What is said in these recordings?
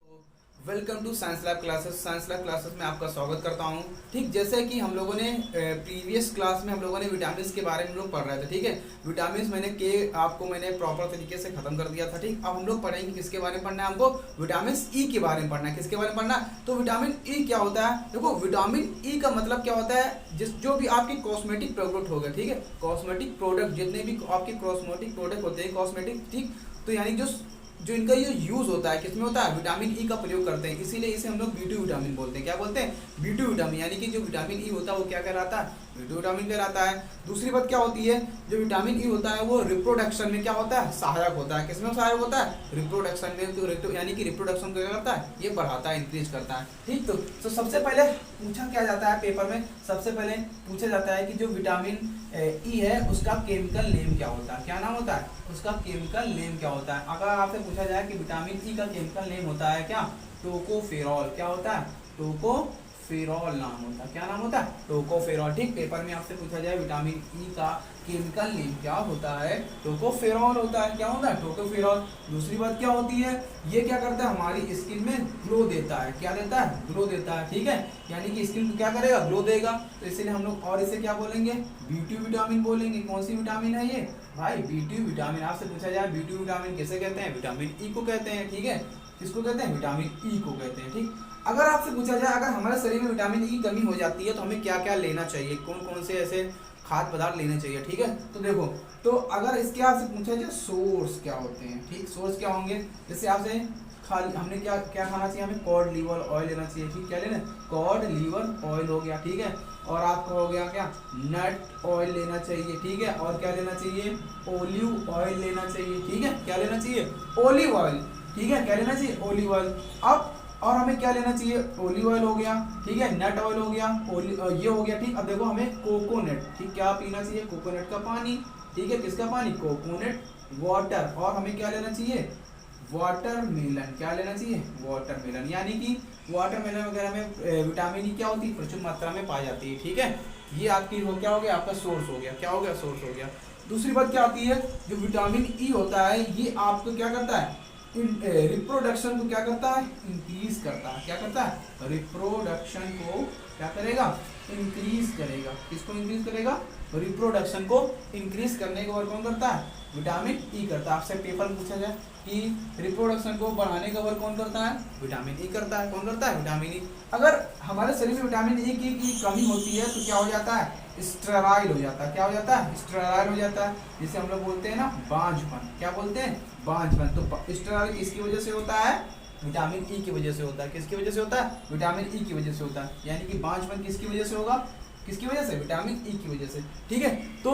Welcome to science lab classes. Science lab classes में आपका स्वागत करता हूं। ठीक जैसे कि हम लोगों ने प्रीवियस क्लास में हम लोगों ने विटामिन के बारे में हम लोग पढ़ रहे थे। ठीक है, विटामिन मैंने प्रॉपर तरीके से खत्म कर दिया था। ठीक, अब हम लोग पढ़ेंगे किसके बारे में पढ़ना है, हमको विटामिन ई के बारे में पढ़ना है। किसके बारे में पढ़ना है? तो विटामिन ई क्या होता है? देखो, विटामिन ई का मतलब क्या होता है, जो भी आपके कॉस्मेटिक प्रोडक्ट हो गए, ठीक है, कॉस्मेटिक प्रोडक्ट जितने भी आपके कॉस्मेटिक प्रोडक्ट होते हैं कॉस्मेटिक, ठीक, तो यानी जो इनका ये यूज होता है किसमें होता है, विटामिन ई का प्रयोग करते हैं, इसीलिए इसे हम लोग बी2 विटामिन बोलते हैं। क्या बोलते हैं? बी2 विटामिन। यानी कि जो विटामिन ई होता है वो क्या कहलाता है? बी2 विटामिन कहलाता है। दूसरी बात क्या होती है, जो विटामिन ई होता है वो रिप्रोडक्शन में क्या होता है, सहायक होता है। किसमें सहायक होता है? रिप्रोडक्शन में। तो यानी कि रिप्रोडक्शन को क्या करता है, ये बढ़ाता है, इंक्रीज करता है। ठीक, तो सबसे पहले पूछा क्या जाता है पेपर में, सबसे पहले पूछा जाता है कि जो विटामिन ई है उसका केमिकल नेम क्या होता है, क्या नाम होता है उसका, केमिकल नेम क्या होता है। अगर आपसे पूछा जाए कि विटामिन ई का केमिकल नेम होता है क्या, टोकोफेरॉल। क्या होता है? टोकोफेरॉल नाम होता है। क्या नाम होता है? टोकोफेरॉल। ठीक, पेपर में आपसे पूछा जाए विटामिन ई का केमिकल नेम क्या होता है, टोकोफेरॉल होता है। क्या होता है? टोकोफेरॉल। दूसरी बात क्या होती है, ये क्या करता है, हमारी स्किन में ग्लो देता है। क्या देता है? ग्लो देता है। ठीक है, यानी कि स्किन को क्या करेगा, ग्लो देगा। तो इसलिए हम लोग और इसे क्या बोलेंगे, बी2 विटामिन बोलेंगे। कौन सी विटामिन है ये भाई? बी2 विटामिन। आपसे पूछा जाए बी2 विटामिन किसे कहते हैं, विटामिन ई को कहते हैं। ठीक है, किसको कहते हैं? विटामिन ई को कहते हैं। ठीक, अगर आपसे पूछा जाए अगर हमारे शरीर में विटामिन ई की कमी हो जाती है तो हमें क्या क्या लेना चाहिए, कौन कौन से ऐसे खाद्य पदार्थ लेने चाहिए। ठीक है, तो देखो, तो अगर इसके आपसे पूछा जाए सोर्स क्या होते हैं, ठीक, सोर्स क्या होंगे, जैसे आपसे खाली हमने क्या क्या खाना चाहिए, हमें कॉड लीवर ऑयल लेना चाहिए। ठीक, क्या लेना? कॉड लीवर ऑयल हो गया। ठीक है, और आपको हो गया क्या, नट ऑयल लेना चाहिए। ठीक है, और क्या लेना चाहिए, ओलिव ऑयल लेना चाहिए। ठीक है, क्या लेना चाहिए, ओलिव ऑयल। ठीक है, क्या लेना चाहिए, ओलिव ऑयल। अब और हमें क्या लेना चाहिए, ओलिव ऑयल हो गया। ठीक है, नट ऑयल हो गया, ये हो गया। ठीक, अब देखो हमें कोकोनट, ठीक, क्या पीना चाहिए, कोकोनट का पानी। ठीक है, किसका पानी, कोकोनट वाटर। और हमें क्या लेना चाहिए, वाटरमेलन। क्या लेना चाहिए, वाटरमेलन। यानी कि वाटरमेलन वगैरह में विटामिन ई क्या होती है, प्रचुर मात्रा में पाई जाती है। ठीक है, ये आपकी हो क्या हो गया, आपका सोर्स हो गया। क्या हो गया, सोर्स हो गया। दूसरी बात क्या आती है, जो विटामिन ई होता है ये आपको क्या करता है, रिप्रोडक्शन को क्या करता है, इंक्रीज करता है। क्या करता है, रिप्रोडक्शन को क्या करेगा, इंक्रीज करेगा। किसको इंक्रीज करेगा, रिप्रोडक्शन को इंक्रीज करने का वर्क कौन करता है, विटामिन ई करता है। आपसे पेपर में पूछा जाए कि रिप्रोडक्शन को बढ़ाने का वर्क कौन करता है, विटामिन ई करता है। कौन करता है, विटामिन ई। अगर हमारे शरीर में विटामिन ई की कमी होती है तो क्या हो जाता है, स्टेराइल हो जाता है। क्या हो जाता है, स्टेराइल हो जाता है, जिसे हम लोग बोलते हैं ना बांझपन। क्या बोलते हैं, बांझपन। तो स्टेराइल किसकी वजह से होता है, विटामिन ई की वजह से होता है। किसकी वजह से होता है, विटामिन ई की वजह से होता है। यानी कि बांझपन किसकी वजह से होगा, किसकी वजह से, विटामिन ई की वजह से। ठीक है, तो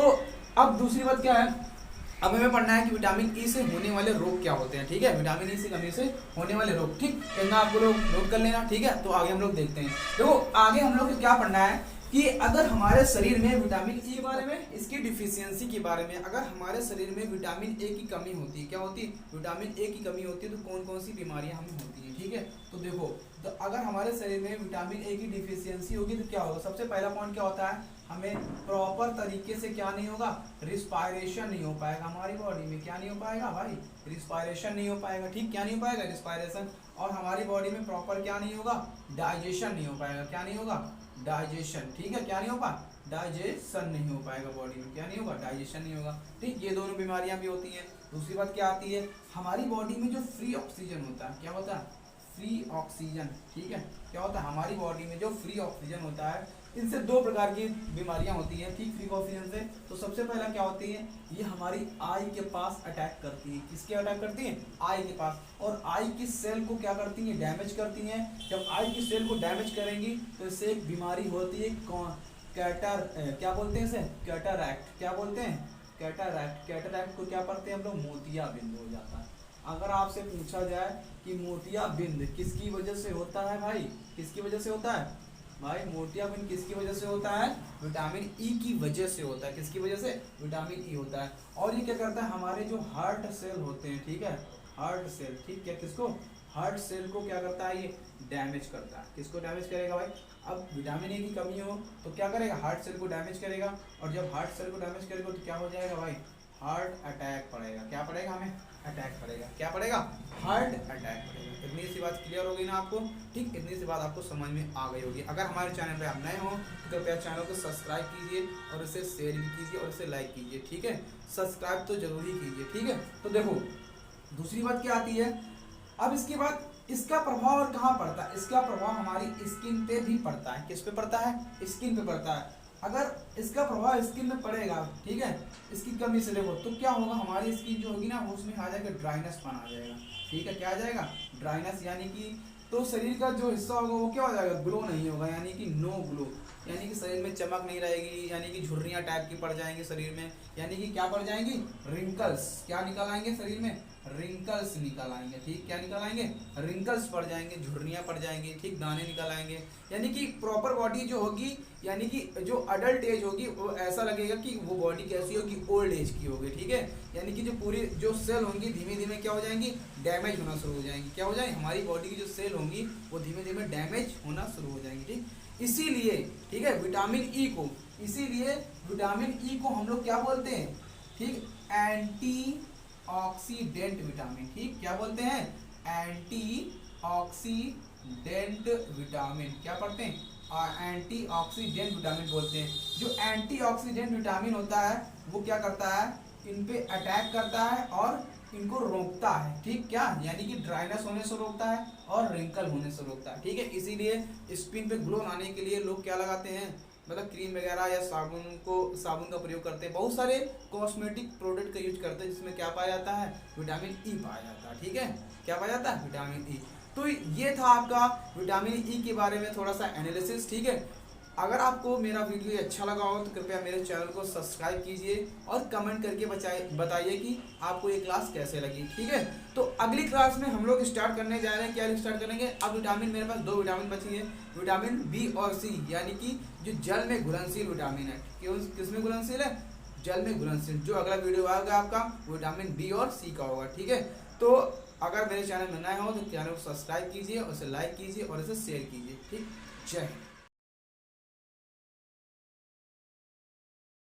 अब दूसरी बात क्या है, अब हमें पढ़ना है कि विटामिन ई से होने वाले रोग क्या होते हैं। ठीक है, विटामिन ई से कमी से होने वाले रोग। ठीक, इतना आपको लोग नोट कर लेना। ठीक है, तो आगे हम लोग देखते हैं। देखो, आगे हम लोग को क्या पढ़ना है कि अगर हमारे शरीर में विटामिन ई के बारे में, इसकी डिफिशियंसी के बारे में, अगर हमारे शरीर में विटामिन ए की कमी होती है, क्या होती है, विटामिन ए की कमी होती है, तो कौन कौन सी बीमारियां हमें होती हैं। ठीक है, तो देखो, तो अगर हमारे शरीर में विटामिन ए की डिफिशियंसी होगी तो क्या होगा, सबसे पहला पॉइंट क्या होता है, हमें प्रॉपर तरीके से क्या नहीं होगा, रिस्पायरेशन नहीं हो पाएगा हमारी बॉडी में। क्या नहीं हो पाएगा भाई, रिस्पायरेशन नहीं हो पाएगा। ठीक, क्या नहीं हो पाएगा, रिस्पायरेशन। और हमारी बॉडी में प्रॉपर क्या नहीं होगा, डाइजेशन नहीं हो पाएगा। क्या नहीं होगा, डाइजेशन। ठीक है, क्या नहीं होगा, डाइजेशन नहीं हो पाएगा बॉडी में। क्या नहीं होगा, डाइजेशन नहीं होगा। ठीक, ये दोनों बीमारियां भी होती हैं। दूसरी बात क्या आती है, हमारी बॉडी में जो फ्री ऑक्सीजन होता है, क्या होता है, फ्री ऑक्सीजन। ठीक है, क्या होता है, हमारी बॉडी में जो फ्री ऑक्सीजन होता है, इनसे दो प्रकार की बीमारियां होती हैं। ठीक, फ्री ऑक्सीजन से तो सबसे पहला क्या होती है, ये हमारी आई के पास अटैक करती है। किसके अटैक करती है, आई के पास। और आई की सेल को क्या करती है, डैमेज करती हैं। जब आई की सेल को डैमेज करेंगी तो इससे एक बीमारी होती है, क्या बोलते हैं इसे, कैटरैक्ट। क्या बोलते हैं, कैटरैक्ट। कैटरैक्ट को क्या पढ़ते हैं हम लोग, मोतियाबिंद हो जाता है। अगर आपसे पूछा जाए कि मोतियाबिंद किसकी वजह से होता है भाई, किसकी वजह से होता है भाई, मोतियाबिंद किसकी वजह से होता है, विटामिन ई की वजह से होता है। किसकी वजह से, विटामिन ई होता है। और ये क्या करता है, हमारे जो हार्ट सेल होते हैं, ठीक है, हार्ट सेल, ठीक है, किसको, हार्ट सेल को क्या करता है, ये डैमेज करता है। किसको डैमेज करेगा भाई, अब विटामिन ए की कमी हो तो क्या करेगा, हार्ट सेल को डैमेज करेगा। और जब हार्ट सेल को डैमेज करेगा तो क्या हो जाएगा भाई, हार्ट अटैक पड़ेगा। क्या पड़ेगा हमें, अटैक पड़ेगा। क्या पड़ेगा? हार्ट अटैक पड़ेगा। इतनी सी बात क्लियर हो गई ना आपको? ठीक, इतनी सी बात आपको समझ में आ गई होगी। अगर हमारे चैनल पे आप नए हो तो कृपया चैनल को सब्सक्राइब कीजिए और इसे शेयर भी कीजिए और इसे लाइक कीजिए। ठीक है, सब्सक्राइब तो जरूर ही कीजिए। ठीक है, तो देखो दूसरी बात क्या आती है अब इसके बाद, इसका प्रभाव और कहाँ पड़ता है? इसका प्रभाव हमारी स्किन पे भी पड़ता है। किस पे पड़ता है? स्किन पे पड़ता है। अगर इसका प्रभाव स्किन में पड़ेगा, ठीक है, इसकी कमी से देखो तो क्या होगा, हमारी स्किन जो होगी ना वो उसमें आ जाएगा ड्राइनेस पन आ जाएगा। ठीक है, क्या आ जाएगा? ड्राइनेस, यानी कि तो शरीर का जो हिस्सा होगा वो क्या हो जाएगा? ग्लो नहीं होगा, यानी कि नो ग्लो, यानी कि शरीर में चमक नहीं रहेगी, यानी कि झुर्रियाँ टाइप की पड़ जाएंगी शरीर में, यानी कि क्या पड़ जाएंगी? रिंकल्स। क्या निकल आएंगे शरीर में? रिंकल्स निकल आएंगे। ठीक, क्या निकल आएंगे? रिंकल्स पड़ जाएंगे, झुर्रियाँ पड़ जाएंगी, ठीक, दाने निकल आएंगे। यानी कि प्रॉपर बॉडी जो होगी, यानी कि जो अडल्ट एज होगी वो ऐसा लगेगा कि वो बॉडी कैसी होगी? ओल्ड एज की होगी। ठीक है, यानी कि जो पूरी जो सेल होंगी धीमे धीमे क्या हो जाएंगी? डैमेज होना शुरू हो जाएंगी। क्या हो जाएंगी? हमारी बॉडी की जो सेल होंगी वो धीमे धीमे डैमेज होना शुरू हो जाएंगी। ठीक, इसीलिए, ठीक है, विटामिन ई को, इसीलिए विटामिन ई को हम लोग क्या बोलते हैं? ठीक, एंटी ऑक्सीडेंट विटामिन। ठीक, क्या बोलते हैं? Anti oxidant vitamin. क्या पढ़ते हैं? एंटी ऑक्सीडेंट विटामिन बोलते हैं। जो एंटी ऑक्सीडेंट विटामिन होता है वो क्या करता है? इन पे अटैक करता है और इनको रोकता है। ठीक, क्या? यानी कि ड्राइनेस होने से रोकता है और रिंकल होने से रोकता है। ठीक है, इसीलिए स्किन पे ग्लो लाने के लिए लोग क्या लगाते हैं? मतलब क्रीम वगैरह या साबुन का प्रयोग करते हैं। बहुत सारे कॉस्मेटिक प्रोडक्ट का यूज करते हैं जिसमें क्या पाया जाता है? विटामिन ई पाया जाता है। ठीक है, क्या पाया जाता है? Vitamin E. तो ये था आपका विटामिन ई के बारे में थोड़ा सा एनालिसिस। ठीक है, अगर आपको मेरा वीडियो अच्छा लगा हो तो कृपया मेरे चैनल को सब्सक्राइब कीजिए और कमेंट करके बताइए कि आपको ये क्लास कैसे लगी। ठीक है, तो अगली क्लास में हम लोग स्टार्ट करने जा रहे हैं। क्या स्टार्ट करेंगे? अब विटामिन, मेरे पास 2 विटामिन बची है, विटामिन बी और सी, यानी कि जो जल में घुलनशील विटामिन है। किसमें घुलनशील है? जल में घुलनशील। जो अगला वीडियो आएगा आपका विटामिन बी और सी का होगा। ठीक है, तो अगर मेरे चैनल में नए हो तो चैनल को सब्सक्राइब कीजिए, उसे लाइक कीजिए और इसे शेयर कीजिए। ठीक, जय हिंद।